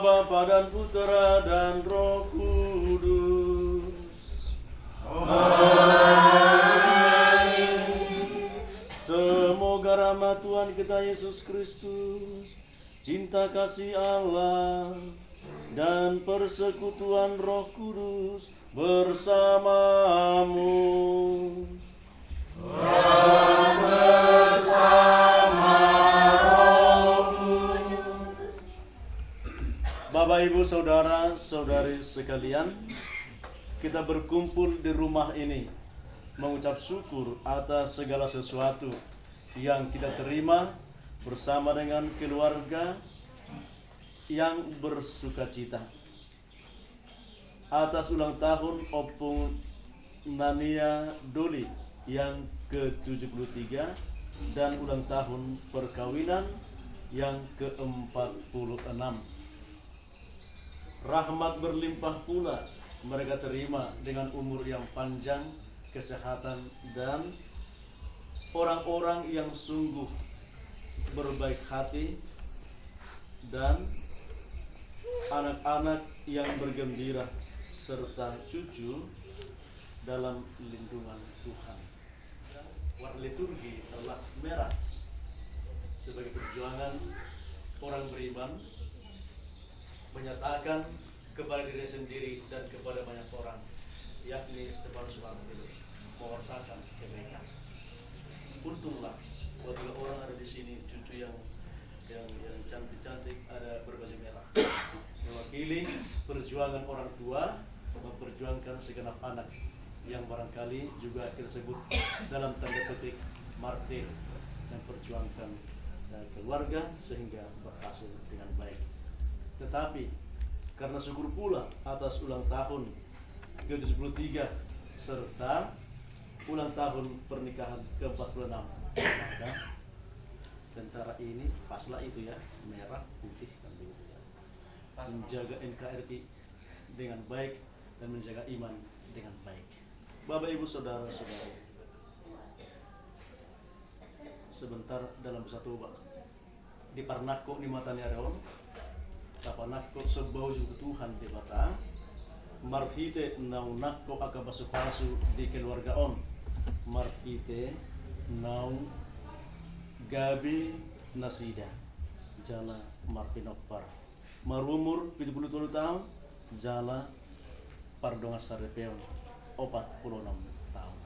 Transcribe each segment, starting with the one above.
Bapa dan Putera dan Roh Kudus. Amin. Semoga rahmat Tuhan kita Yesus Kristus, cinta kasih Allah, dan persekutuan Roh Kudus bersamamu. Dan bersama Roh Kudus. Bapak, Ibu, Saudara, Saudari sekalian, kita berkumpul di rumah ini mengucap syukur atas segala sesuatu yang kita terima bersama dengan keluarga yang bersukacita. Atas ulang tahun Opung Nania Doli yang ke-73 dan ulang tahun perkawinan yang ke-46. Rahmat berlimpah pula mereka terima dengan umur yang panjang, kesehatan, dan orang-orang yang sungguh berbaik hati, dan anak-anak yang bergembira serta cucu dalam lindungan Tuhan. Warna liturgi adalah merah sebagai perjuangan orang beriman menyatakan kepada diri sendiri dan kepada banyak orang, yakni Stefanus Martir, mewartakan kebaikan. Untunglah apabila orang ada di sini, cucu yang cantik-cantik, ada berbaju merah, mewakili perjuangan orang tua memperjuangkan segenap anak yang barangkali juga tersebut dalam tanda petik martir, dan perjuangkan keluarga sehingga berhasil dengan baik. Tetapi karena syukur pula atas ulang tahun ke-73 serta ulang tahun pernikahan ke-46, maka tentara ini paslah itu ya, merah putih dan begitu ya, menjaga NKRI dengan baik dan menjaga iman dengan baik. Bapak Ibu Saudara-saudara, sebentar dalam bersatu di parnako ni matanya ron, tapanako sebau juga Tuhan di bata, marhite nau nakko aka basu-basu di keluarga on, marhite nau gabi nasida, jala marpinopar, marumur 70 tahun, jala pardonga sarepeon 46 tahun.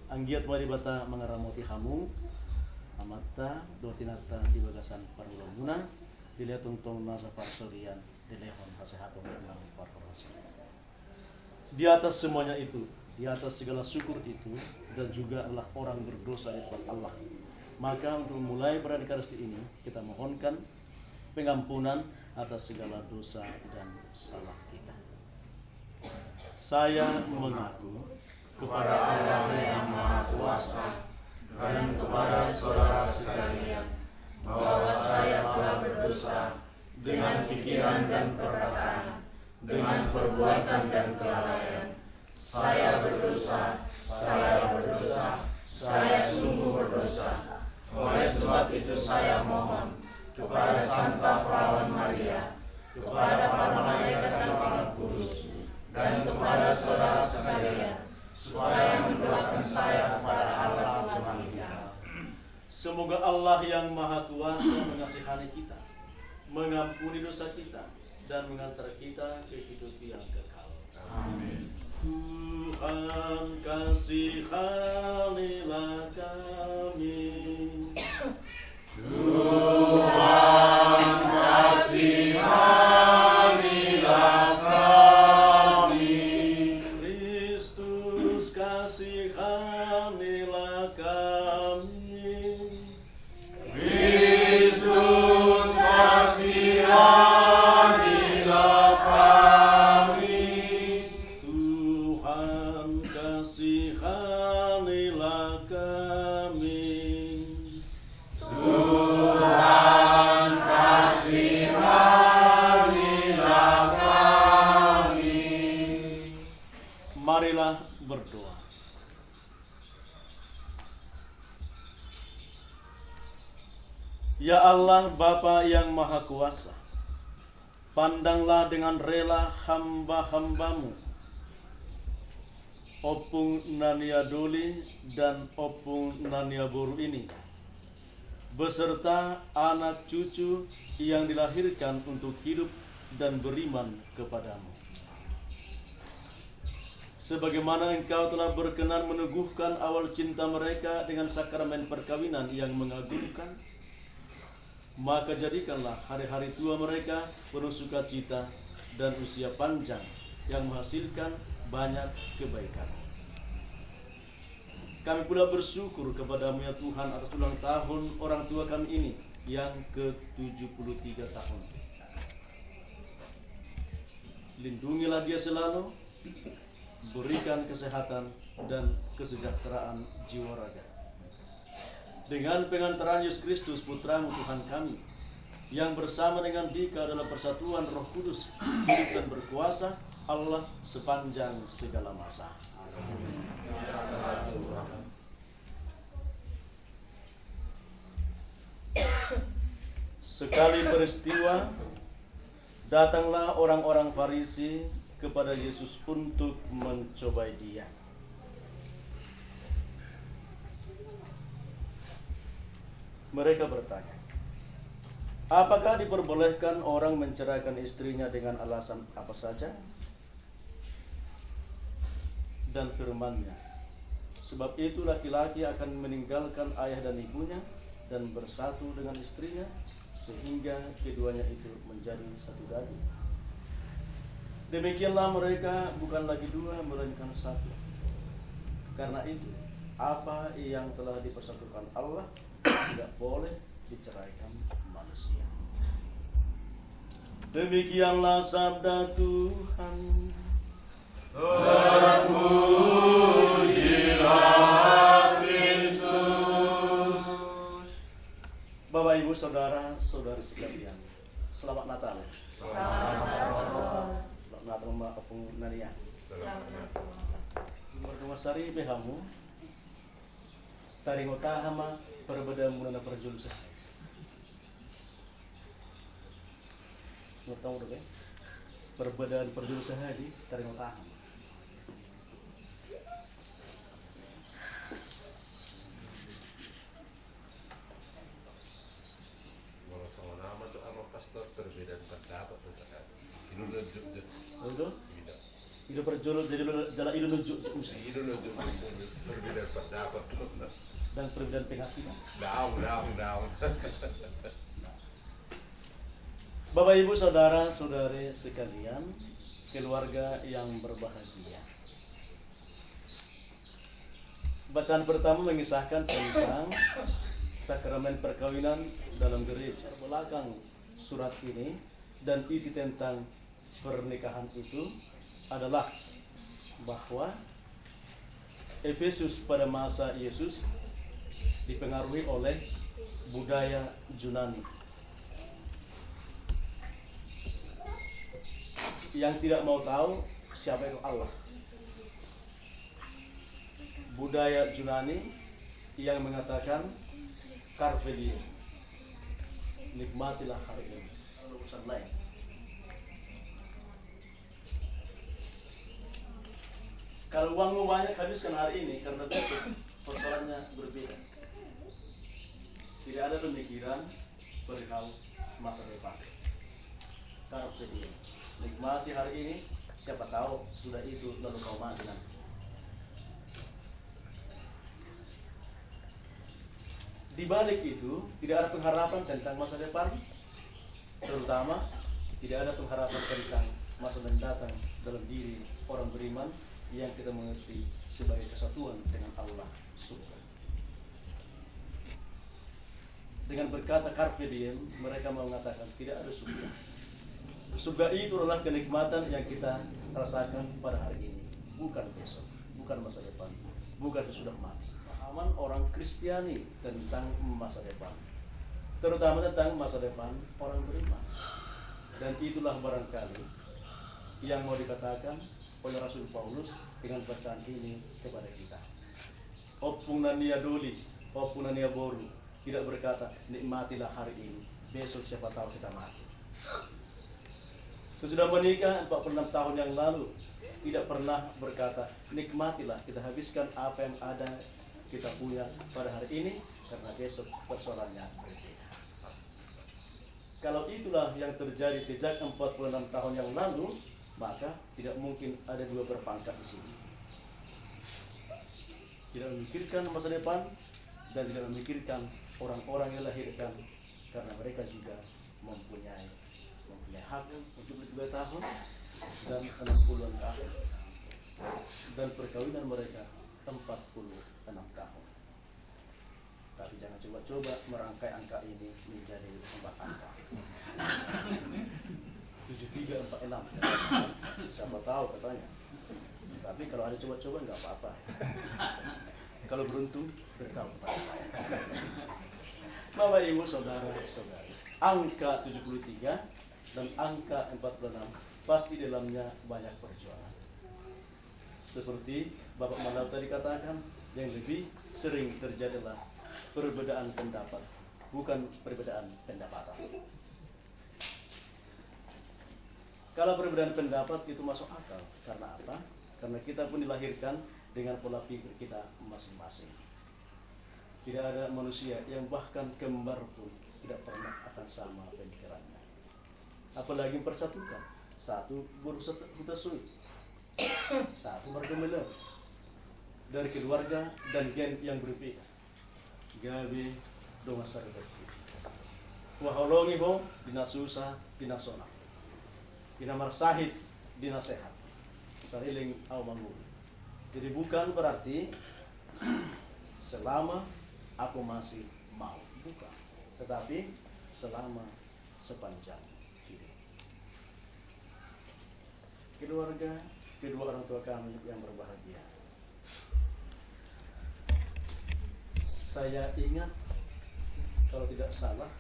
Anggiat wali bata mengaramoti hamu, amata dotinata di bagasan parulomuna, dilihat tungtong nasa parsolian, dilehon kesehatan dengan parkorasi. Di atas semuanya itu, di atas segala syukur itu, dan juga adalah orang berdosa di depan Allah. Maka untuk mulai pernikahan ini, kita mohonkan pengampunan atas segala dosa dan salah kita. Saya mengaku kepada Allah yang Maha Kuasa dan kepada saudara sekalian bahwa saya telah berdosa dengan pikiran dan perkataan, dengan perbuatan dan kelalaian. Saya berdosa, saya sungguh berdosa. Oleh sebab itu saya mohon kepada Santa Perawan Maria, kepada para malaikat dan para kudus, dan kepada saudara sekalian, supaya mendoakan saya kepada Allah Tuhan kita. Semoga Allah yang Maha Kuasa mengasihani kita, mengampuni dosa kita, dan mengantar kita ke hidup yang kekal. Amin. Tuhan kasihanilah kami. Tuhan kasihanilah kami. Kristus kasihanilah kami. Kristus kasihanilah kami. Tuhan kasihanilah kami. Tuhan kasihanilah kami. Marilah berdoa. Ya Allah Bapa yang Maha Kuasa, pandanglah dengan rela hamba-hambamu, Opung Nania Doli dan Opung Nania Boru ini, beserta anak cucu yang dilahirkan untuk hidup dan beriman kepadamu. Sebagaimana Engkau telah berkenan meneguhkan awal cinta mereka dengan sakramen perkawinan yang mengagumkan, maka jadikanlah hari-hari tua mereka penuh sukacita dan usia panjang yang menghasilkan banyak kebaikan. Kami pula bersyukur kepadamu ya Tuhan atas ulang tahun orang tua kami ini yang ke-73 tahun. Lindungilah dia selalu, berikan kesehatan dan kesejahteraan jiwa raga. Dengan pengantaran Yesus Kristus Putramu Tuhan kami, yang bersama dengan Dika dalam persatuan Roh Kudus, hidup dan berkuasa Allah sepanjang segala masa. Sekali peristiwa, datanglah orang-orang Farisi kepada Yesus untuk mencobai dia. Mereka bertanya, apakah diperbolehkan orang menceraikan istrinya dengan alasan apa saja? Dan firman-Nya, sebab itu laki-laki akan meninggalkan ayah dan ibunya dan bersatu dengan istrinya, sehingga keduanya itu menjadi satu daging. Demikianlah mereka bukan lagi dua, melainkan satu. Karena itu, apa yang telah dipersatukan Allah tidak boleh diceraikan manusia. Demikianlah sabda Tuhan. Terpujilah Kristus. Bapak, Ibu, Saudara, Saudari sekalian, selamat Natal. Selamat Natal maapung naniya. Berdumasari behamu. Taring utahama perbedaan muna na perjulusan. Menurut kamu dong, perbedaan perjulusan di taring utahama. Kalau sama nama tuh sama pastor perbedaan pendapat tuh kan. Betul? Itu perjulus jadi jalan itu nunjuk. Itu perbedaan pendapat tuh. Dan perbedaan penghasilan. Daun. Bapak, Ibu, Saudara, Saudari sekalian, keluarga yang berbahagia. Bacaan pertama mengisahkan tentang sakramen perkawinan dalam gereja. Belakang surat ini dan isi tentang pernikahan itu adalah bahwa Efesus pada masa Yesus dipengaruhi oleh budaya Yunani yang tidak mau tahu siapa itu Allah. Budaya Yunani yang mengatakan carpe diem, nikmatilah hari ini, urusan lain. Kalau uangmu banyak, habiskan hari ini karena besok persoalannya berbeda. Tidak ada pemikiran perihal masa depan. Carpe diem, nikmati hari ini, siapa tahu sudah itu lalu kau mati nanti. Di balik itu tidak ada pengharapan tentang masa depan, terutama tidak ada pengharapan tentang masa mendatang dalam diri orang beriman yang kita mengerti sebagai kesatuan dengan Allah Subhanahu. Dengan berkata carpe diem, mereka mengatakan tidak ada surga. Surga itu adalah kenikmatan yang kita rasakan pada hari ini, bukan besok, bukan masa depan, bukan sesudah mati. Pemahaman orang Kristiani tentang masa depan, terutama tentang masa depan orang beriman. Dan itulah barangkali yang mau dikatakan oleh Rasul Paulus dengan bacaan ini kepada kita. Opung nania doli, opung nania boru. Tidak berkata, nikmatilah hari ini, besok siapa tahu kita mati. Sudah menikah 46 tahun yang lalu, tidak pernah berkata, nikmatilah, kita habiskan apa yang ada, kita punya pada hari ini, karena besok persoalannya berbeda. Kalau itulah yang terjadi sejak 46 tahun yang lalu, maka tidak mungkin ada dua berpangkat di sini. Tidak memikirkan masa depan, dan tidak memikirkan orang-orang yang lahirkan, karena mereka juga mempunyai hak untuk 72 tahun dan 60-an tahun, dan perkawinan mereka 46 tahun. coba-coba merangkai angka ini menjadi 4 angka. 7346. Siapa tahu katanya. Tapi kalau ada coba-coba nggak apa-apa. Kalau beruntung beritahu kepada saya. Bapak Ibu Saudara-saudari, angka 73 dan angka 46 pasti dalamnya banyak perjuangan. Seperti Bapak Mandal tadi katakan, yang lebih sering terjadilah perbedaan pendapat, bukan perbedaan pendapatan. Kalau perbedaan pendapat itu masuk akal. Karena apa? Karena kita pun dilahirkan dengan pola pikir kita masing-masing. Tidak ada manusia yang bahkan kembar pun tidak pernah akan sama pemikirannya. Apalagi persatukan. Satu berusaha kita sulit. Satu bergemelar. Dari keluarga dan gen yang berbeda. Gabi dong asar berbeda. Waholongi ho dina susah dina sona. Dina marsahid dina sehat. Sariling au manggung. Jadi bukan berarti selama aku masih mau, bukan. Tetapi selama sepanjang hidup. Keluarga, kedua orang tua kami yang berbahagia. Saya ingat, kalau tidak salah,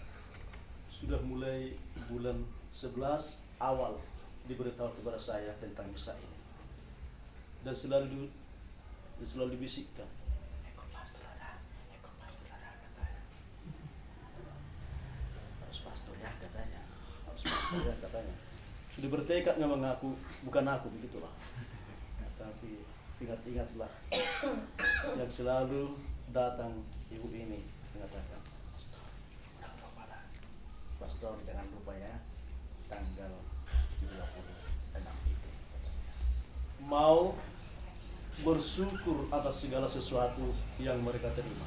sudah mulai bulan 11 awal diberitahu kepada saya tentang misa ini. Dan selalu dibisikkan, ikut pastor ada, katanya. Harus pastor ya katanya. Harus pastor ya katanya. Sudah bertekad memang aku, bukan aku, begitulah. Tapi ingat-ingatlah yang selalu datang ibu ini mengatakan, Pastor jangan lupa ya, tanggal 26 itu. Mau bersyukur atas segala sesuatu yang mereka terima,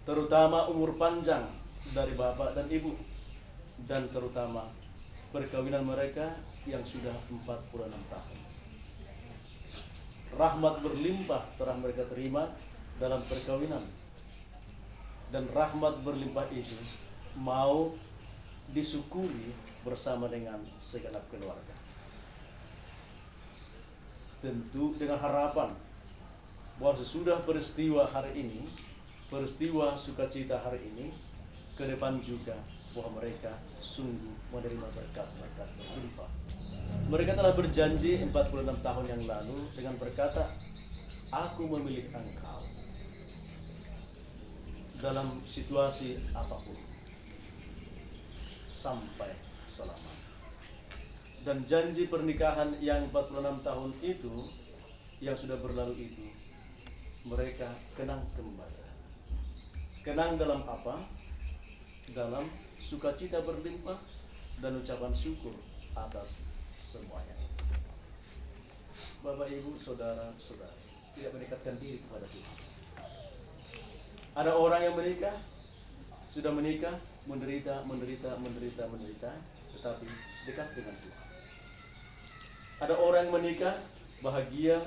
terutama umur panjang dari bapak dan ibu, dan terutama perkawinan mereka yang sudah 46 tahun. Rahmat berlimpah telah mereka terima dalam perkawinan, dan rahmat berlimpah itu mau disyukuri bersama dengan segenap keluarga. Tentu dengan harapan bahwa sesudah peristiwa hari ini, peristiwa sukacita hari ini, ke depan juga bahwa mereka sungguh menerima berkat-berkat berlimpah. Mereka telah berjanji 46 tahun yang lalu dengan berkata, aku memilih engkau dalam situasi apapun sampai selamanya. Dan janji pernikahan yang 46 tahun itu, yang sudah berlalu itu, mereka kenang kembali. Kenang dalam apa? Dalam sukacita berlimpah dan ucapan syukur atas semuanya. Bapak, Ibu, Saudara-saudari, tidak mendekatkan diri kepada Tuhan. Ada orang yang menikah, sudah menikah, menderita, tetapi dekat dengan Tuhan. Ada orang yang menikah, bahagia,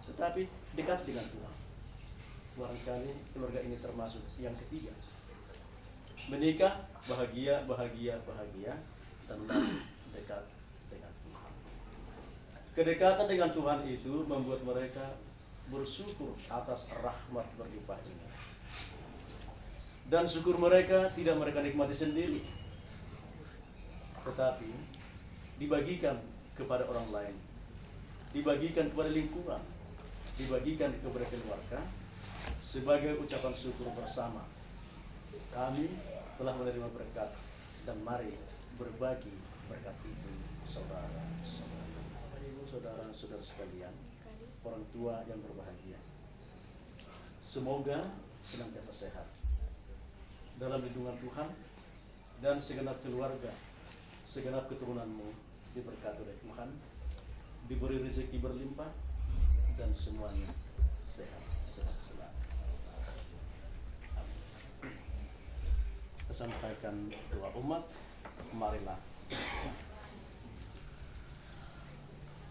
tetapi dekat dengan Tuhan. Barangkali keluarga ini termasuk yang ketiga. Menikah, bahagia, dan dekat dengan Tuhan. Kedekatan dengan Tuhan itu membuat mereka bersyukur atas rahmat berlimpah ini. Dan syukur mereka tidak mereka nikmati sendiri, tetapi dibagikan kepada orang lain, dibagikan kepada lingkungan, dibagikan kepada keluarga sebagai ucapan syukur bersama. Kami telah menerima berkat dan mari berbagi berkat itu, saudara-saudara. Ibu, saudara-saudara sekalian, orang tua yang berbahagia, semoga senantiasa sehat dalam lindungan Tuhan, dan segenap keluarga, segenap keturunanmu diberkati oleh Tuhan, diberi rezeki berlimpah, dan semuanya sehat selalu. Kita sampaikan doa umat. Marilah.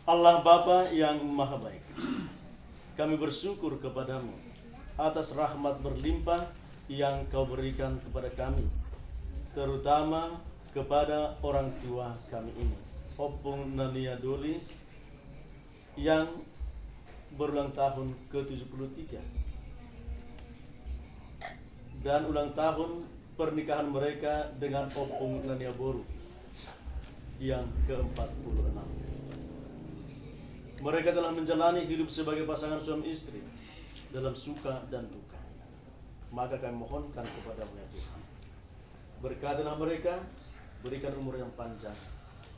Allah Bapa yang Maha Baik, kami bersyukur kepadamu atas rahmat berlimpah yang Kau berikan kepada kami, terutama kepada orang tua kami ini, Opung Nania Doli yang berulang tahun ke-73 dan ulang tahun pernikahan mereka dengan Opung Nania Boru yang ke-46. Mereka telah menjalani hidup sebagai pasangan suami istri dalam suka dan duka. Maka kami mohonkan kepada-Mu ya Tuhan, berkatilah mereka, berikan umur yang panjang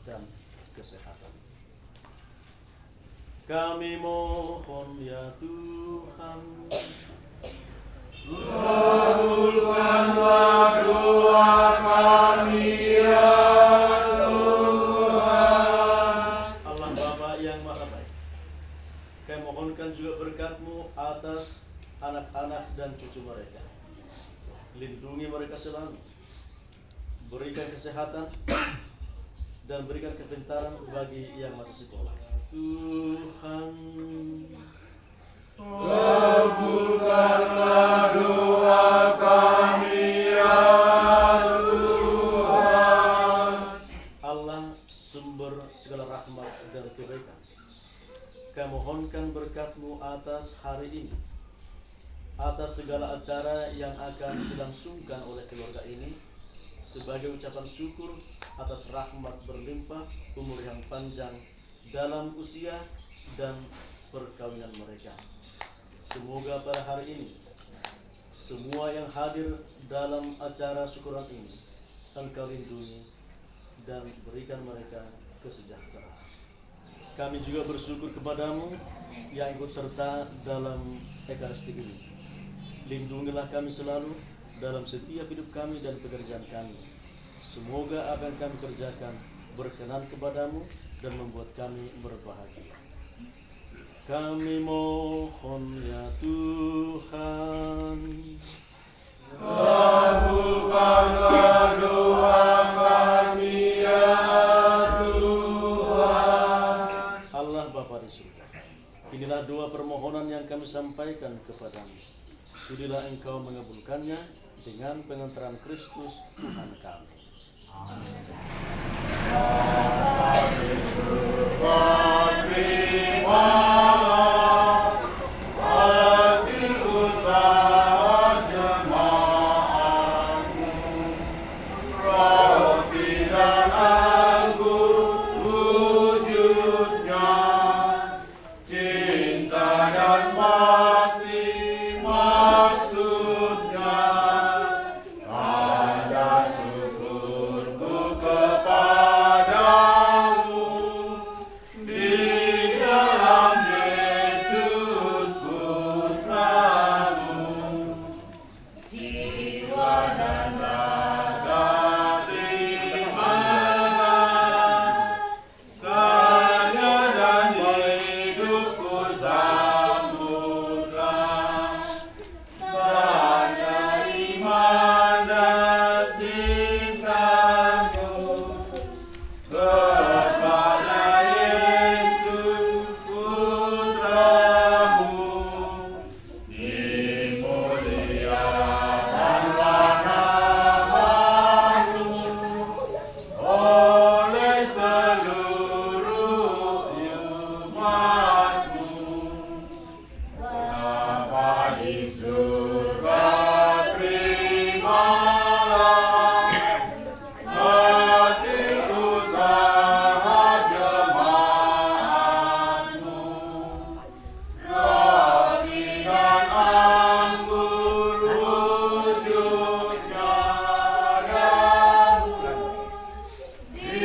dan kesehatan. Kami mohon ya Tuhan, kabulkanlah doa kami ya Tuhan. Allah Bapa yang Maha Baik, kami mohonkan juga berkat-Mu atas anak-anak dan cucu mereka. Lindungi mereka selalu, berikan kesehatan dan berikan kepintaran bagi yang masih sekolah. Tuhan, kabulkanlah doa kami ya Tuhan. Allah sumber segala rahmat dan kebaikan, kami mohonkan berkat-Mu atas hari ini, atas segala acara yang akan dilangsungkan oleh keluarga ini, sebagai ucapan syukur atas rahmat berlimpah, umur yang panjang dalam usia dan perkawinan mereka. Semoga pada hari ini semua yang hadir dalam acara syukuran ini Engkau lindungi dan berikan mereka kesejahteraan. Kami juga bersyukur kepada-Mu yang ikut serta dalam ekaristi ini. Lindungilah kami selalu dalam setiap hidup kami dan pekerjaan kami. Semoga apa yang kami kerjakan berkenan kepada-Mu dan membuat kami berbahagia. Kami mohon ya Tuhan, kabulkanlah doa kami ya Tuhan. Allah Bapa di surga, inilah doa permohonan yang kami sampaikan kepadamu. Sudilah Engkau mengabulkannya dengan pengantaran Kristus Tuhan kami. Amin. Hasil usaha jemaatmu, roti dan anggur wujudnya, cinta dan bakti maksudnya, tanda syukurku kepadamu di dalam Yesus Putramu. Jiwa dan raga terimalah, tanya dan hidupku sambutlah, tanda iman dan cintamu kepada Yesus Putramu. Dimuliakanlah namamu oleh seluruh umatmu. Bapa di surga, terimalah hasil usaha jemaatmu, roti dan anggur wujudnya damu, di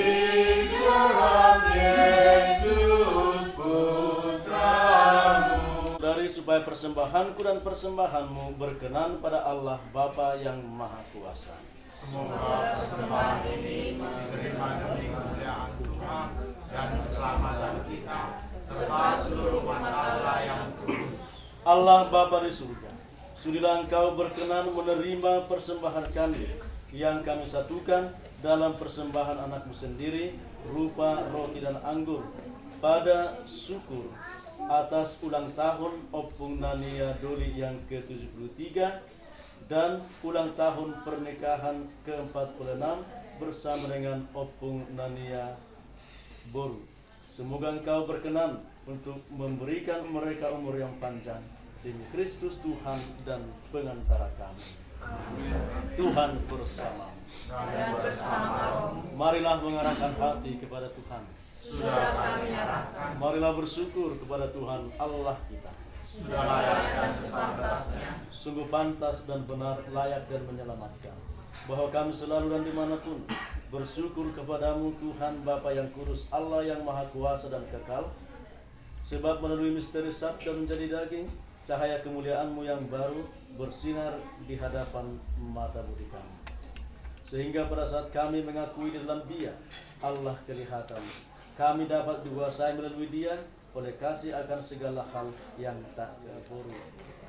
dalam Yesus Putramu. Dari supaya persembahanku dan persembahanmu berkenan pada Allah Bapa yang Maha Kuasa. Semoga persembahan ini diterima demi kemuliaan Tuhan dan keselamatan kita serta seluruh umat Allah yang kudus. Allah Bapa di surga, sudilah Engkau berkenan menerima persembahan kami yang kami satukan dalam persembahan anak-Mu sendiri, rupa roti dan anggur, pada syukur atas ulang tahun Opung Nania Doli yang ke-73 dan ulang tahun pernikahan ke-46 bersama dengan Opung Nania Boru. Semoga Engkau berkenan untuk memberikan mereka umur yang panjang demi Kristus Tuhan dan pengantara kami. Tuhan bersama. Marilah mengarahkan hati kepada Tuhan. Sudah kami arahkan. Marilah bersyukur kepada Tuhan Allah kita. Sudah layak dan sepantasnya. Sungguh pantas dan benar, layak dan menyelamatkan. Bahwa kami selalu dan dimanapun bersyukur kepadamu Tuhan Bapa yang kudus, Allah yang maha kuasa dan kekal. Sebab melalui misteri sabda menjadi daging, cahaya kemuliaan-Mu yang baru bersinar di hadapan mata budi kami. Sehingga pada saat kami mengakui di dalam Dia Allah kelihatan, kami dapat dikuasai melalui Dia oleh kasih akan segala hal yang tak buruk.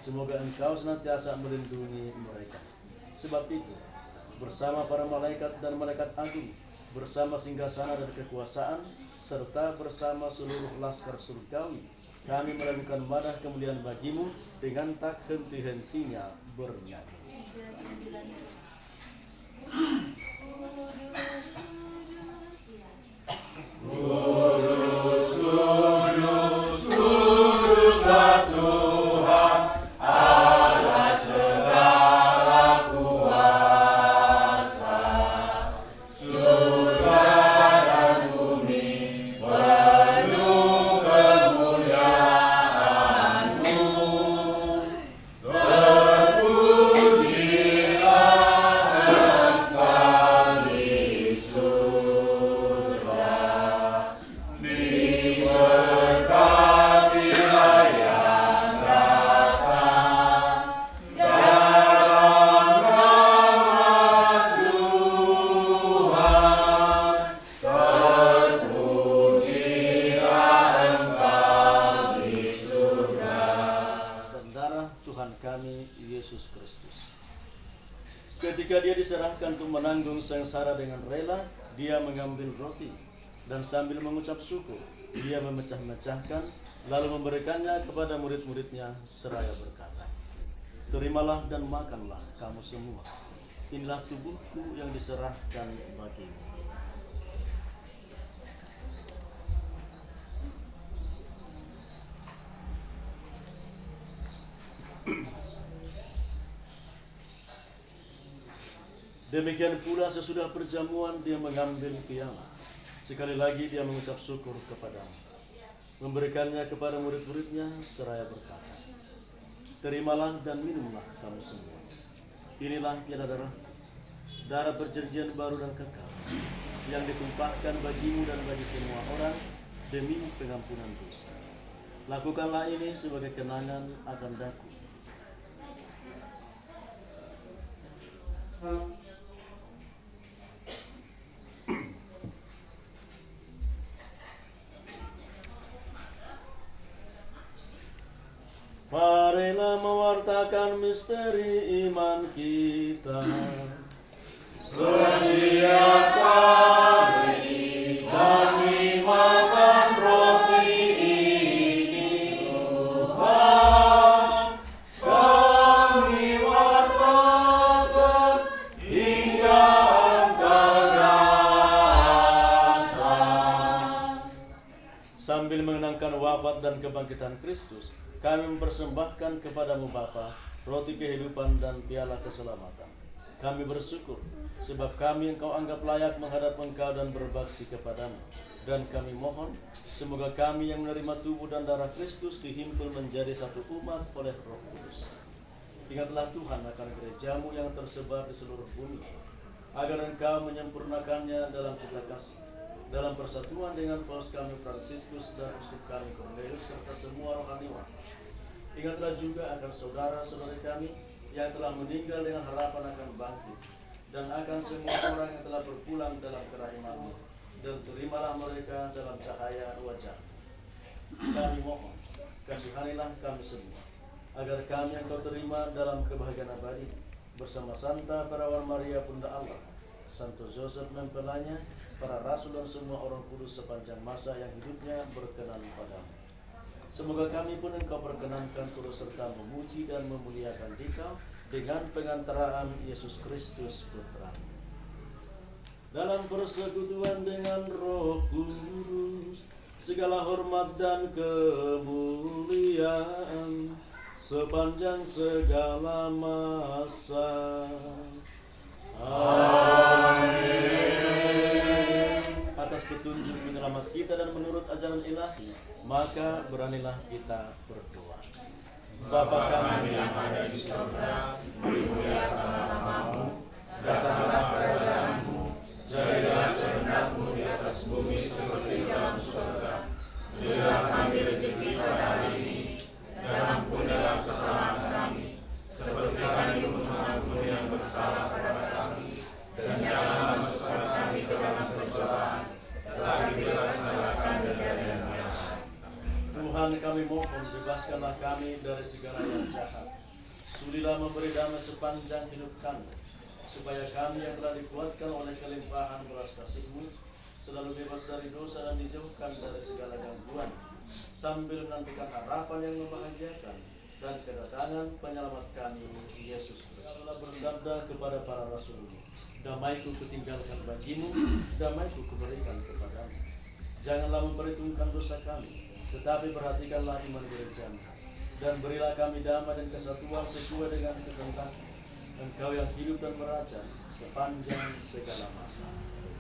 Semoga Engkau senantiasa melindungi mereka. Sebab itu, bersama para malaikat dan malaikat agung, bersama singgasana dan kekuasaan, serta bersama seluruh laskar surgawi, kami melakukan madah kemuliaan bagi-Mu dengan tak henti-hentinya bernyanyi. Ketika Dia diserahkan untuk menanggung sengsara dengan rela, Dia mengambil roti dan sambil mengucap syukur, Dia memecah-mecahkan lalu memberikannya kepada murid-muridnya seraya berkata, "Terimalah dan makanlah kamu semua. Inilah tubuhku yang diserahkan bagimu." Demikian pula sesudah perjamuan Dia mengambil piala. Sekali lagi Dia mengucap syukur kepada-Mu, memberikannya kepada murid-muridnya seraya berkata, "Terimalah dan minumlah kamu semua. Inilah piala darah perjanjian baru dan kekal, yang ditumpahkan bagimu dan bagi semua orang demi pengampunan dosa. Lakukanlah ini sebagai kenangan akan Daku." Marilah mewartakan misteri iman kita. Setiap kali kami makan roti ini, Tuhan, kami wartakan hingga Engkau datang. Sambil mengenangkan wafat dan kebangkitan Kristus, kami mempersembahkan kepadamu Bapa, roti kehidupan dan piala keselamatan. Kami bersyukur, sebab kami Engkau anggap layak menghadap Engkau dan berbakti kepadamu. Dan kami mohon, semoga kami yang menerima tubuh dan darah Kristus dihimpun menjadi satu umat oleh Roh Kudus. Ingatlah Tuhan akan gereja-Mu yang tersebar di seluruh bumi, agar Engkau menyempurnakannya dalam cita kasih, dalam persatuan dengan Paus kami Fransiskus dan Uskup kami Cornelius serta semua rohaniwan. Ingatlah juga akan saudara-saudari kami yang telah meninggal dengan harapan akan bangkit, dan akan semua orang yang telah berpulang dalam kerahiman-Mu, dan terimalah mereka dalam cahaya wajah. Kami mohon, kasihanilah kami semua, agar kami Engkau terima dalam kebahagiaan abadi bersama Santa Perawan Maria Bunda Allah, Santo Joseph mempelainya, para rasul dan semua orang kudus sepanjang masa yang hidupnya berkenan padamu. Semoga kami pun Engkau perkenankan turut serta memuji dan memuliakan Dikau dengan pengantaraan Yesus Kristus Putra. Dalam persekutuan dengan Roh Kudus, segala hormat dan kemuliaan sepanjang segala masa. Amin. Atas petunjuk penyelamat kita dan menurut ajaran ilahi, maka beranilah kita berdoa. Bapa kami yang ada di surga, dimuliakanlah nama-Mu, datanglah kerajaan-Mu, jadilah kehendak-Mu di atas bumi seperti dalam surga. Berilah kami rezeki pada hari ini, dan ampunilah kesalahan kami, seperti kami mengampuni yang bersalah kepada kami, dan jangan masukkan kami ke dalam pencobaan, tetapi bebaskanlah kami dari yang jahat. Tuhan, kami mohon bebaskanlah kami dari segala yang jahat. Sudilah memberi damai sepanjang hidup kami, supaya kami yang telah dikuatkan oleh kelimpahan belas kasih-Mu selalu bebas dari dosa dan dijauhkan dari segala gangguan, sambil menantikan harapan yang membahagiakan dan kedatangan penyelamat kami, Yesus Kristus. Allah bersabda kepada para rasul-Mu, damai-Ku kutinggalkan bagimu, damai-Ku kuberikan kepadamu. Janganlah memperhitungkan dosa kami, tetapi perhatikanlah iman gereja-Mu, dan berilah kami damai dan kesatuan sesuai dengan kehendak-Mu, Engkau yang hidup dan meraja sepanjang segala masa.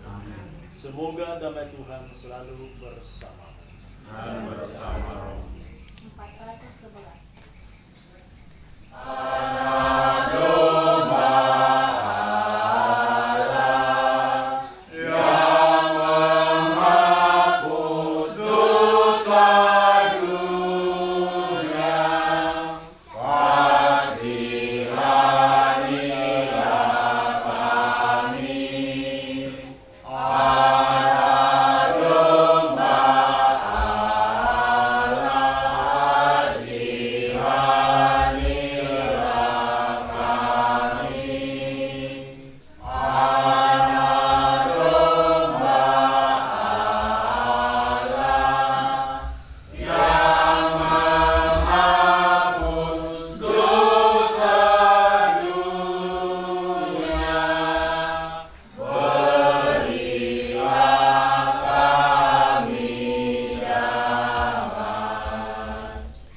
Amin. Semoga damai Tuhan selalu bersama dan bersama roh. 411.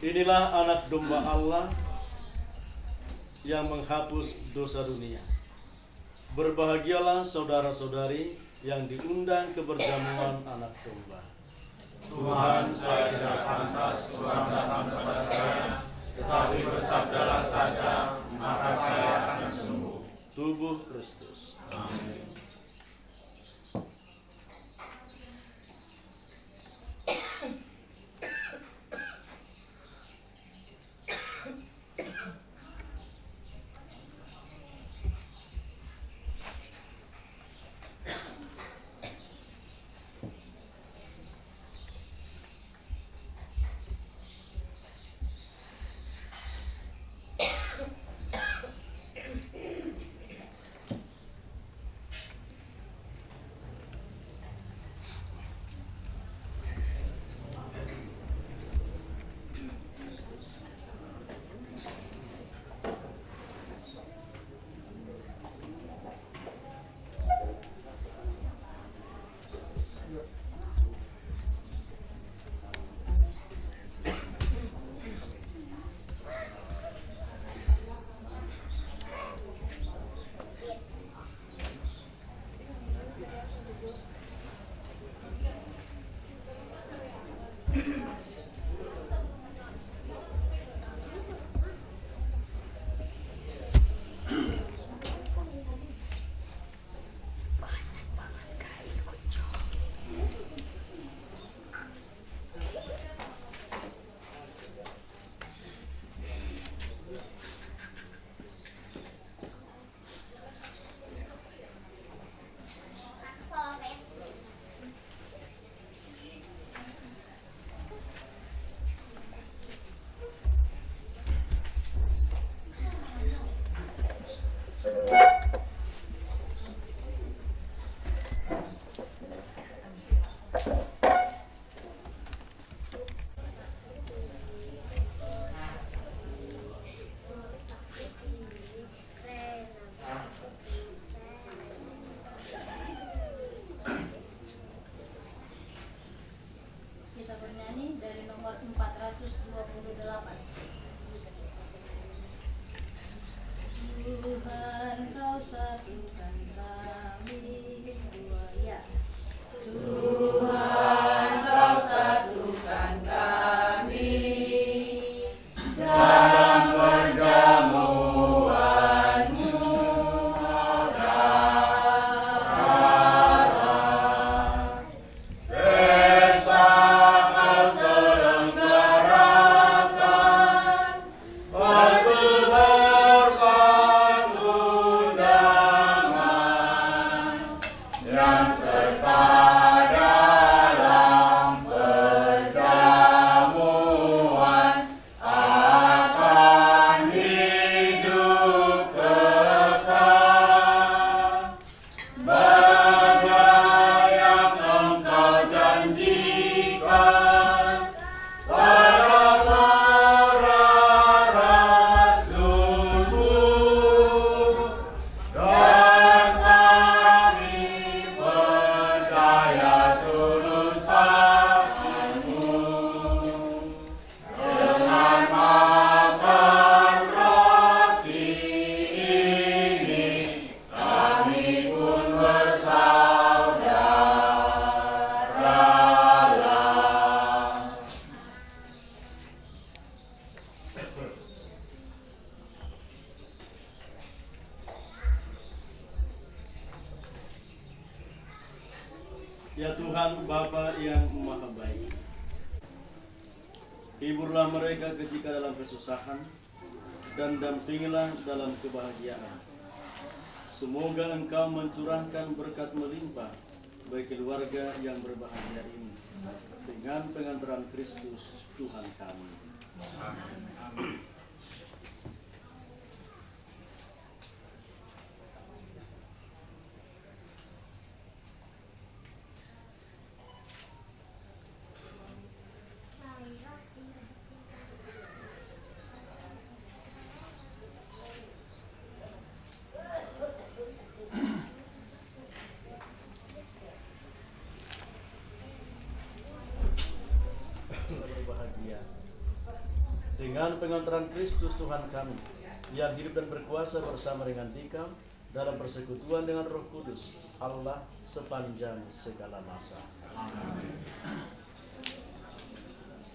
Inilah anak domba Allah yang menghapus dosa dunia. Berbahagialah saudara-saudari yang diundang ke perjamuan anak domba. Tuhan, saya tidak pantas Tuhan datang kepada saya, tetapi bersabdalah saja, maka saya akan sembuh. Tubuh Kristus. Amin. Ya Tuhan Bapa yang Maha Baik, hiburlah mereka ketika dalam kesusahan, dan dampingilah dalam kebahagiaan. Semoga Engkau mencurahkan berkat melimpah bagi keluarga yang berbahagia ini, dengan pengantaran Kristus Tuhan kami. Amin. Berbahagia dengan pengantaran Kristus Tuhan kami yang hidup dan berkuasa bersama dengan Dikau dalam persekutuan dengan Roh Kudus Allah sepanjang segala masa. Amin.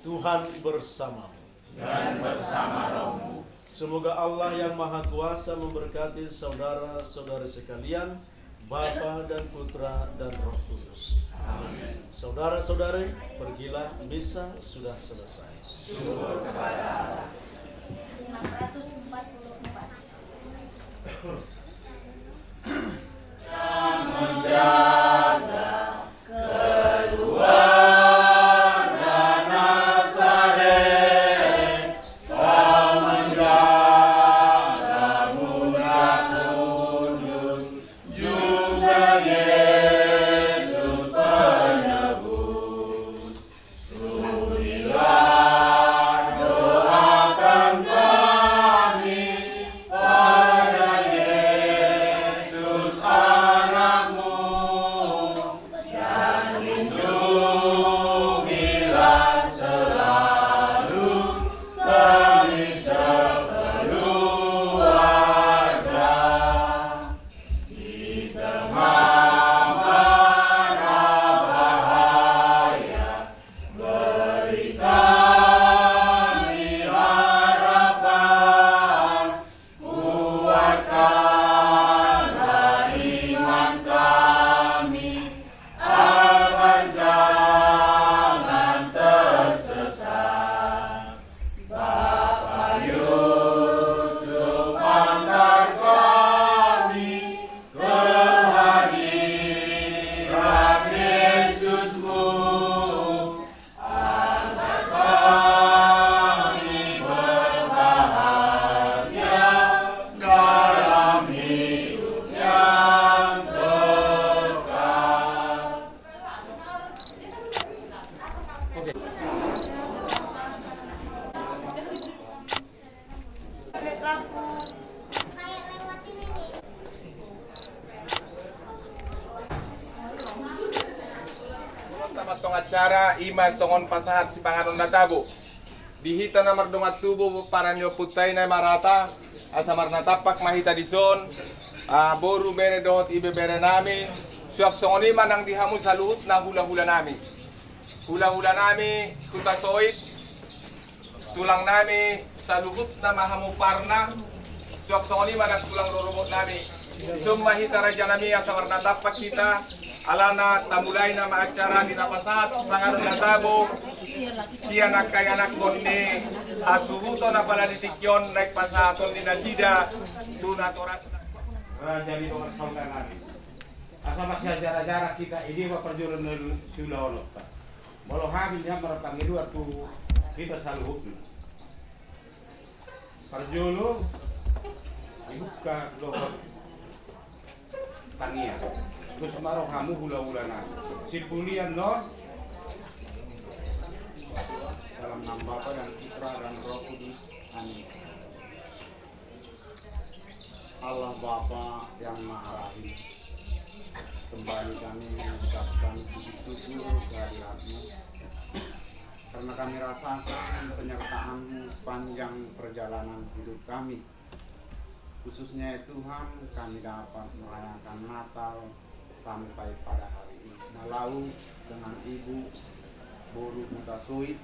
Tuhan bersamamu dan bersama rohmu. Semoga Allah yang Maha Kuasa memberkati saudara-saudari sekalian, Bapa dan Putra dan Roh Kudus. Amin. Saudara-saudari, pergilah, misa sudah selesai. Syukur kepada Allah. 644. Yang menjaga keluarga Nazaret, Kau menjaga Muda Kudus, juga Yesus penebus. Surilah doakan kami pada Yesus anakmu, dan lindungilah selalu kami sekeluarga di tengah mara bahaya. Beri kami harapan, kuatkanlah iman kami, agar jangan tersesat. Bapa Yusuf, antar kami ke hadirat Yesusmu, agar kami berbahagia dalam hidup yang kekal. Tamat tong acara ima songon pasahat si panganon natabo. Dihita na mardongat tubo para nyo putay na marata. Asa marnatapak mahita dison. Boru bene dot ibe bere nami. Suak songon ima nang dihamu sa luhut na hula-hula nami. Hula-hula nami tutasoit. Tulang nami sa luhut na mahamu parna. Suak songon ima nang tulang rorobot nami. Sumahita raja nami asa marnatapak kita. Alana tamulay na maacara di napasahat sa pangalan na tabo. Siya kay anak ko ni asubuto na pala ditikyon nagpasahaton ni Najida tunatoras. Raja di nomor saudara nabi. Asa masih jarak-jarak kita ini perjuruan sulawolo. Walau hamil yang merepangi dua tu kita selalu hukum. Perjulu ibuka lokot tangia. Terus maroh kamu hula-hula nanti. Simpulian non dalam nama Bapa dan Putra dan Roh Kudus. Amin. Allah Bapa yang Maha Rahim, kembali kami mengucapkan puji syukur kehadirat-Mu karena kami rasakan penyertaan-Mu sepanjang perjalanan hidup kami. Khususnya Tuhan, kami dapat merayakan Natal sampai pada hari ini. Malau dengan Ibu Boru Mutasuit,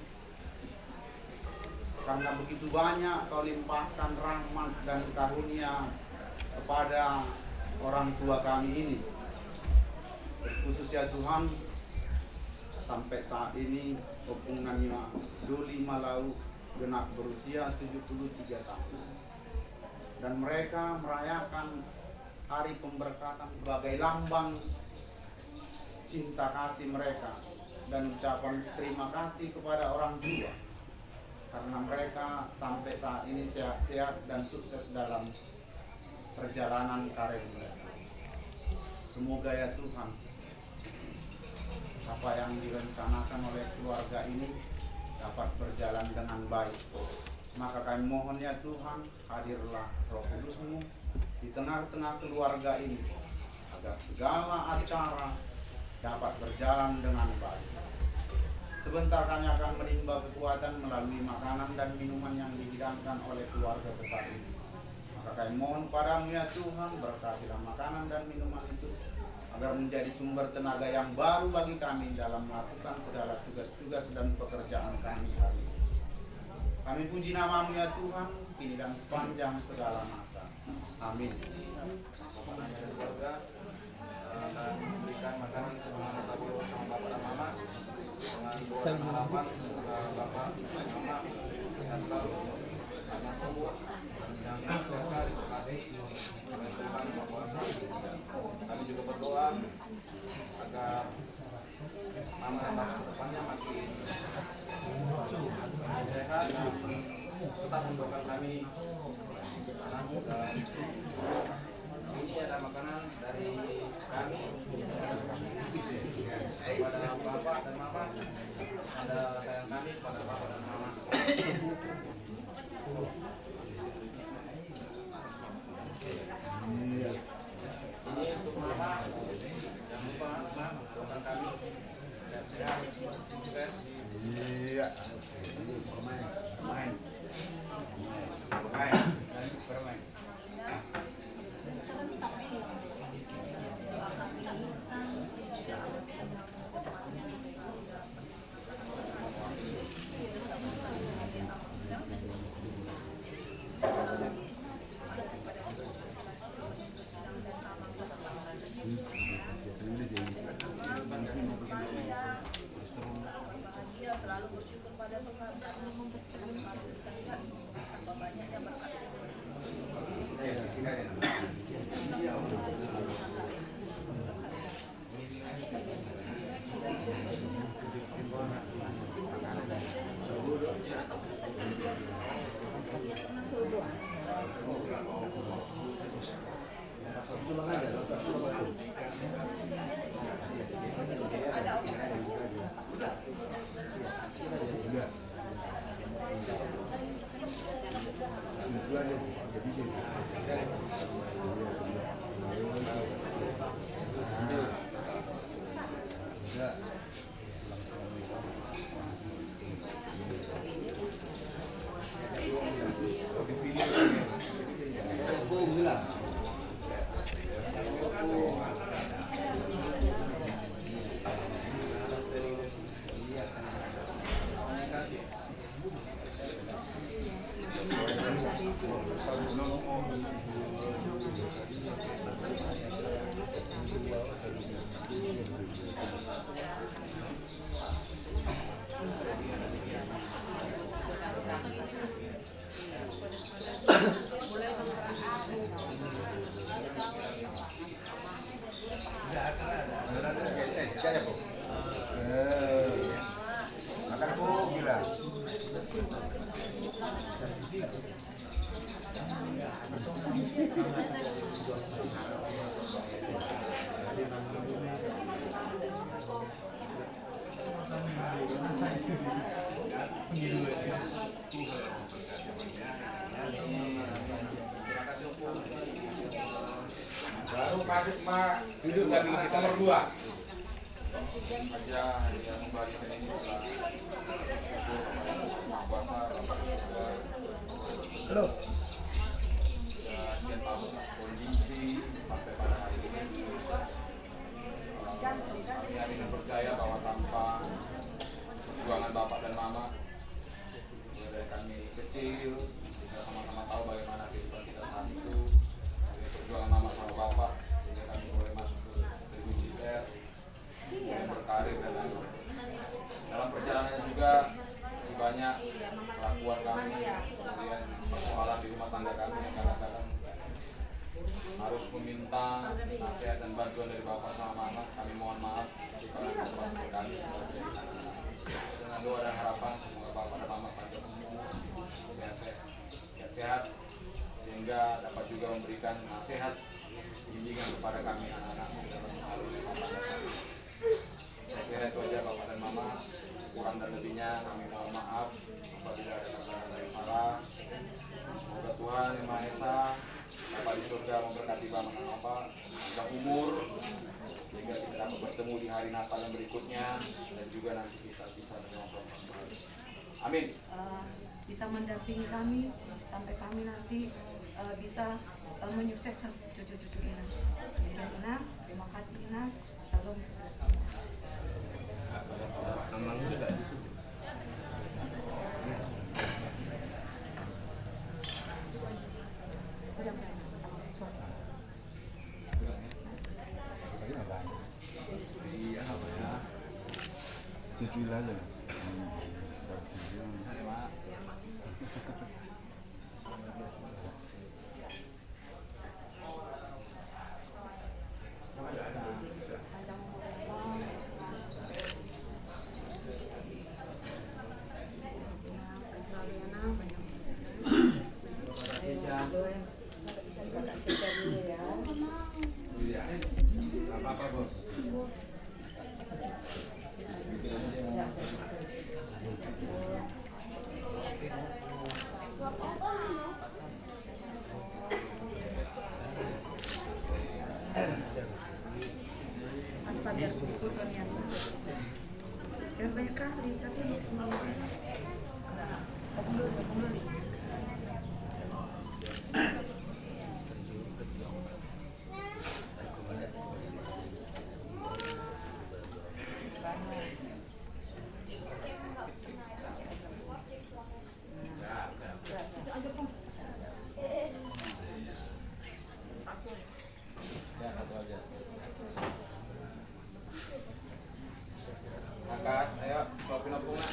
karena begitu banyak Kau limpahkan rahmat dan karunia kepada orang tua kami ini. Khususnya Tuhan, sampai saat ini opungannya Duli Malau genap berusia 73 tahun. Dan mereka merayakan hari pemberkatan sebagai lambang cinta kasih mereka dan ucapan terima kasih kepada orang tua karena mereka sampai saat ini sehat-sehat dan sukses dalam perjalanan karir mereka. Semoga ya Tuhan, apa yang direncanakan oleh keluarga ini dapat berjalan dengan baik. Maka kami mohon ya Tuhan, hadirlah Roh Kudus-Mu di tengah-tengah keluarga ini agar segala acara dapat berjalan dengan baik. Sebentar kami akan menimba kekuatan melalui makanan dan minuman yang dihidangkan oleh keluarga besar ini. Maka kami mohon padamu ya Tuhan, berkatilah makanan dan minuman itu agar menjadi sumber tenaga yang baru bagi kami dalam melakukan segala tugas-tugas dan pekerjaan kami hari ini. Kami puji namamu ya Tuhan, kini dan sepanjang segala masa. Amin. Keluarga akan memberikan makanan kepada Bapak sama Bapak dan Mama dengan harapan semoga Bapak dan Mama sehat selalu, anak tumbuh dan senantiasa diberkati oleh Tuhan Yang Maha Kuasa. Kami juga berdoa agar Mama dan Bapak depannya makin sehat dan tetap mendoakan kami anak muda. Ini ada makanan dari kami kepada Bapak dan Mama, ada sayang kami kepada Bapak dan Mama. Ini untuk Mama, jangan lupa doakan kami sehat, sukses. Iya. Bermain. Dia selalu bersyukur pada Tuhan dan membesarkan tambah banyaknya berkat. Makan po, gila. Baru masuk Pak, duduk lagi kita berdua. Asia yang membagikan ini adalah puasa Halo. ya sekian tahun kondisi sampai pada hari ini kami hari ini percaya bahwa tanpa perjuangan Bapak dan Mama dari kami kecil kita sama-sama tahu bagaimana kehidupan kita saat itu, dari perjuangan Mama sama Bapak sehingga kami boleh masuk ke militer, boleh berkarir dalam kadang-kadang harus meminta nasihat dan bantuan dari Bapak sama Mama. Kami mohon maaf supaya membantu kami sebagai dengan doa dan harapan semoga Bapak dan Mama panjang umur, sehat, sehingga dapat juga memberikan nasihat bimbingan kepada kami anak-anak dalam mengarungi kampanye kami. Saya kira itu aja Bapak dan Mama. Kurang dan lebihnya kami mohon maaf apabila ada kata-kata yang salah. Semoga Tuhan Yang Maha Esa Bapa di surga memberkati Bapak panjang umur sehingga kita dapat bertemu di hari Natal yang berikutnya dan juga nanti kita bisa menyongsong kembali. Amin. Bisa mendampingi kami sampai kami nanti bisa menyukseskan cucu-cucu Ina. Sekian Ina, terima kasih Ina. Shalom. Cucu aja. Apa bos? Yang banyak kali tapi Angkas, ayo suapin opung nak.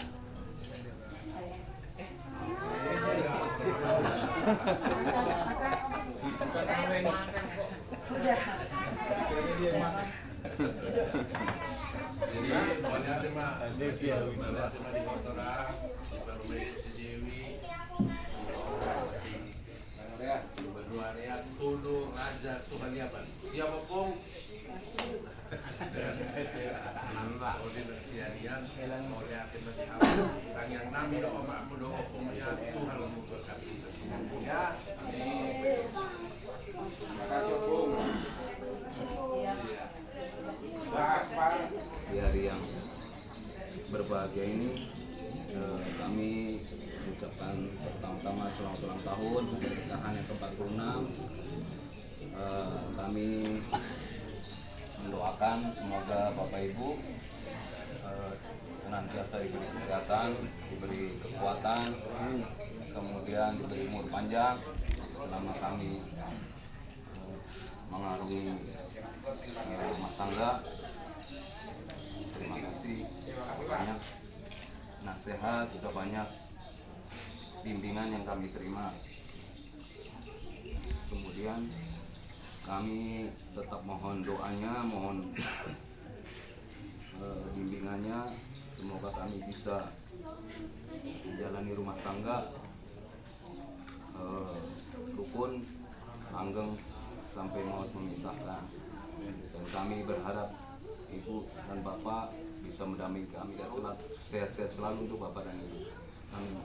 Jadi, pokoknya tema di motor di si Dewi, berdua ya, Tudu, Raja, Suhaniapan. Siapa pun? Nambah oleh siarian, oleh akhir nanti awal. Dan yang nami doa makmu doa pumnya Tuhan memberkati. Ya, amin. Terima kasih opung. Di hari yang berbahagia ini kami mengucapkan pertama-tama selamat ulang tahun pernikahan yang ke-46. Kami mendoakan semoga Bapak Ibu senantiasa diberi kesehatan, diberi kekuatan, kemudian diberi umur panjang selama kami mengarungi rumah tangga. Terima kasih banyak nasihat, juga banyak bimbingan yang kami terima. Kemudian kami tetap mohon doanya, mohon bimbingannya. Semoga kami bisa menjalani rumah tangga rukun, langgeng sampai maut memisahkan. Dan kami berharap Ibu dan Bapak bisa mendampingi kami dan sehat-sehat selalu untuk Bapak dan Ibu. Amin.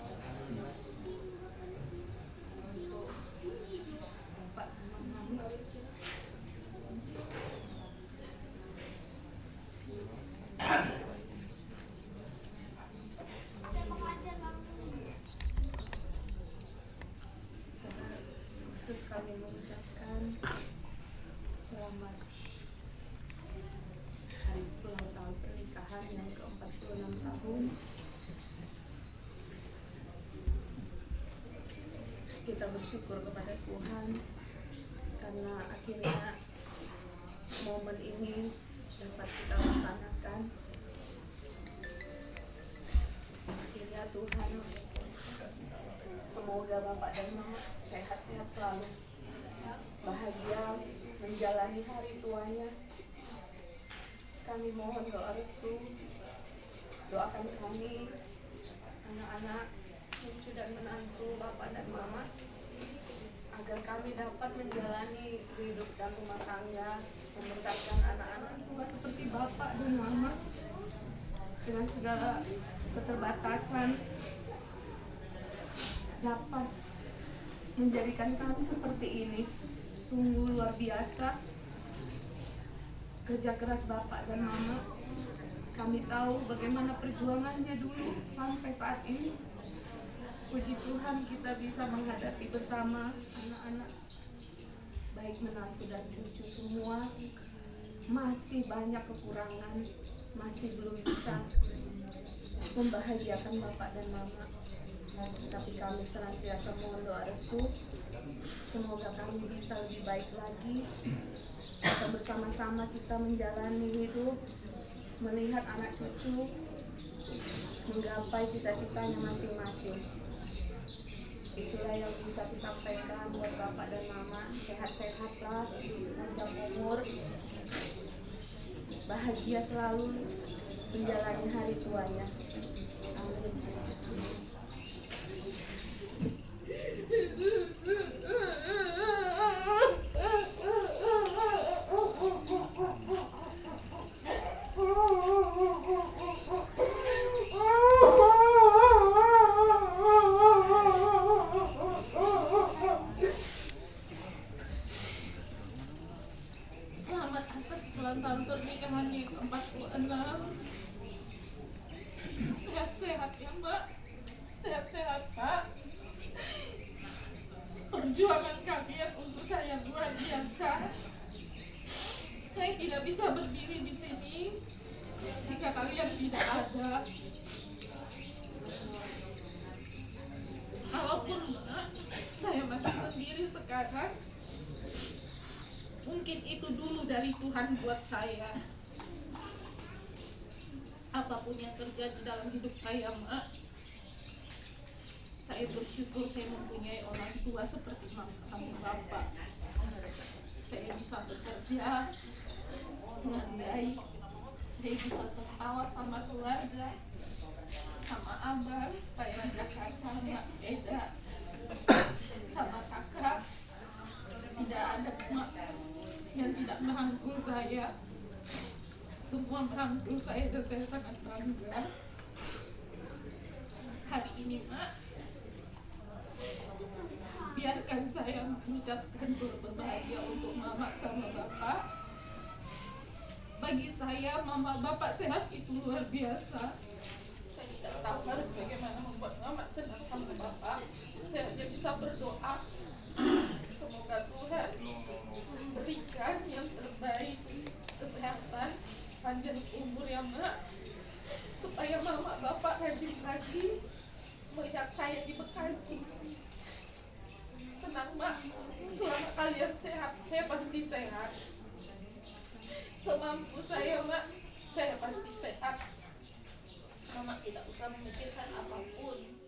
terus kami mengucapkan selamat hari ulang tahun pernikahan yang ke-46 tahun. Kita bersyukur kepada Tuhan karena akhirnya momen ini dapat kita laksanakan. Akhirnya Tuhan Semoga Bapak dan Mama sehat-sehat selalu, bahagia menjalani hari tuanya. Kami mohon doa restu, doakan kami, anak-anak, cucu dan menantu Bapak dan Mama, agar kami dapat menjalani hidup dan rumah tangga, membesarkan anak-anak tua seperti Bapak dan Mama dengan segala keterbatasan, dapat menjadikan kami seperti ini. Sungguh luar biasa kerja keras Bapak dan Mama. Kami tahu bagaimana perjuangannya dulu sampai saat ini. Puji Tuhan kita bisa menghadapi bersama anak-anak, baik menantu dan cucu semua. Masih banyak kekurangan, masih belum bisa membahagiakan Bapak dan Mama. Tapi kami senantiasa mohon doa restu, semoga kami bisa lebih baik lagi, bisa bersama-sama kita menjalani hidup, melihat anak cucu menggapai cita-citanya masing-masing. Itulah yang bisa disampaikan buat Bapak dan Mama. Sehat-sehatlah, panjang umur, bahagia selalu menjalani hari tuanya. Amin. Selamat atas ulang tahun pernikahannya yang ke-46. Sehat-sehat ya Mbak, sehat-sehat Pak. Perjuangan kalian untuk saya luar biasa. Saya tidak bisa berdiri di sini jika kalian tidak ada. Walaupun Mbak, saya masih sendiri sekarang, mungkin itu dulu dari Tuhan buat saya. Apapun yang terjadi dalam hidup saya, Mak, saya bersyukur saya mempunyai orang tua seperti Mama sama Bapak. Saya bisa bekerja dengan baik, saya bisa tertawa sama keluarga, sama abang, saya ada kakak, Mak Eda, sama kakak. Tidak ada Mak yang tidak merangkul saya. Semua merangkul saya dan saya sangat bangga. Hari ini Mak, biarkan saya mengucapkan berbahagia untuk Mama sama Bapak. Bagi saya, Mama Bapak sehat itu luar biasa. Saya tidak tahu harus bagaimana membuat Mama senang sama Bapak. Saya hanya bisa berdoa, semoga Tuhan berikan yang terbaik, kesehatan, panjang umur ya Mak, supaya Mama Bapak rajin lagi melihat saya di Bekasi. Tenang Mak, selama kalian sehat, saya pasti sehat. Semampu saya Mak, saya pasti sehat. Mama tidak usah memikirkan apapun.